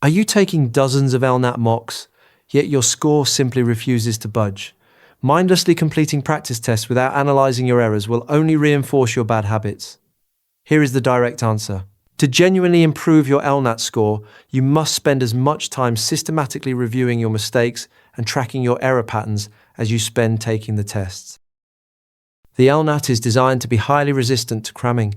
Are you taking dozens of LNAT mocks, yet your score simply refuses to budge? Mindlessly completing practice tests without analysing your errors will only reinforce your bad habits. Here is the direct answer. To genuinely improve your LNAT score, you must spend as much time systematically reviewing your mistakes and tracking your error patterns as you spend taking the tests. The LNAT is designed to be highly resistant to cramming.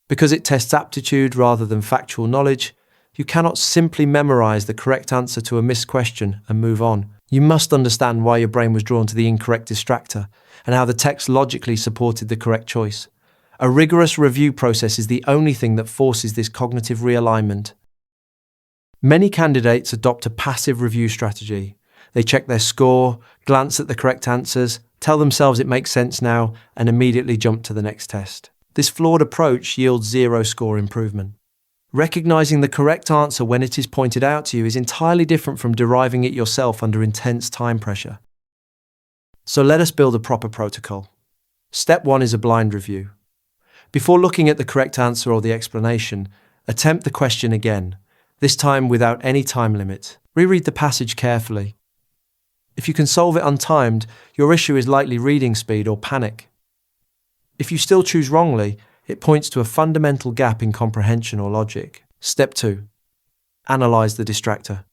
Because it tests aptitude rather than factual knowledge, you cannot simply memorize the correct answer to a missed question and move on. You must understand why your brain was drawn to the incorrect distractor and how the text logically supported the correct choice. A rigorous review process is the only thing that forces this cognitive realignment. Many candidates adopt a passive review strategy. They check their score, glance at the correct answers, tell themselves it makes sense now, and immediately jump to the next test. This flawed approach yields zero score improvement. Recognizing the correct answer when it is pointed out to you is entirely different from deriving it yourself under intense time pressure. So let us build a proper protocol. Step 1 is a blind review. Before looking at the correct answer or the explanation, attempt the question again, this time without any time limit. Reread the passage carefully. If you can solve it untimed, your issue is likely reading speed or panic. If you still choose wrongly, it points to a fundamental gap in comprehension or logic. Step 2. Analyze the distractor.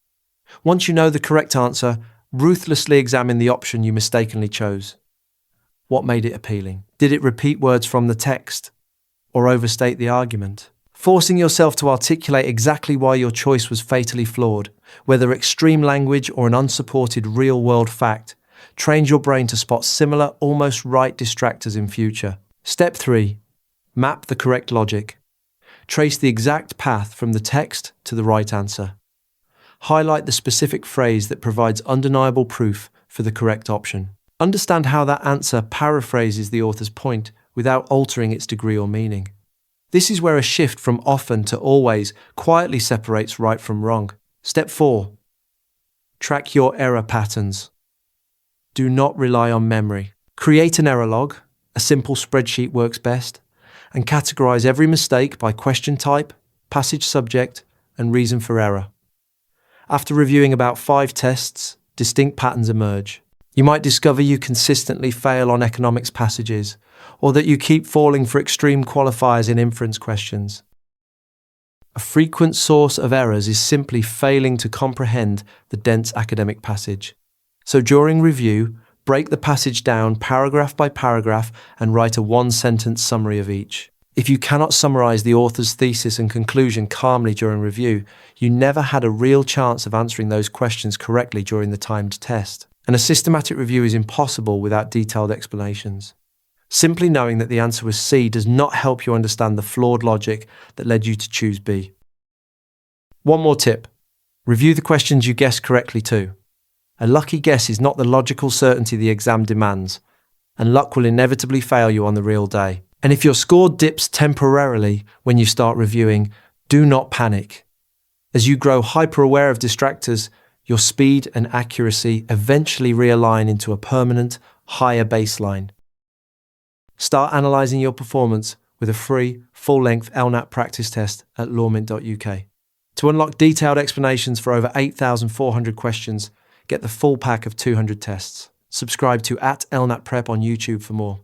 Once you know the correct answer, ruthlessly examine the option you mistakenly chose. What made it appealing? Did it repeat words from the text or overstate the argument? Forcing yourself to articulate exactly why your choice was fatally flawed, whether extreme language or an unsupported real-world fact, trains your brain to spot similar, almost right distractors in future. Step 3. Map the correct logic. Trace the exact path from the text to the right answer. Highlight the specific phrase that provides undeniable proof for the correct option. Understand how that answer paraphrases the author's point without altering its degree or meaning. This is where a shift from often to always quietly separates right from wrong. Step 4. Track your error patterns. Do not rely on memory. Create an error log. A simple spreadsheet works best, and categorize every mistake by question type, passage subject, and reason for error. After reviewing about 5 tests, distinct patterns emerge. You might discover you consistently fail on economics passages, or that you keep falling for extreme qualifiers in inference questions. A frequent source of errors is simply failing to comprehend the dense academic passage. So during review, break the passage down paragraph by paragraph and write a 1-sentence summary of each. If you cannot summarize the author's thesis and conclusion calmly during review, you never had a real chance of answering those questions correctly during the timed test. And a systematic review is impossible without detailed explanations. Simply knowing that the answer was C does not help you understand the flawed logic that led you to choose B. One more tip. Review the questions you guessed correctly too. A lucky guess is not the logical certainty the exam demands, and luck will inevitably fail you on the real day. And if your score dips temporarily when you start reviewing, do not panic. As you grow hyper-aware of distractors, your speed and accuracy eventually realign into a permanent, higher baseline. Start analysing your performance with a free, full-length LNAT practice test at LawMint.uk. To unlock detailed explanations for over 8,400 questions, get the full pack of 200 tests. Subscribe to @LNAT Prep on YouTube for more.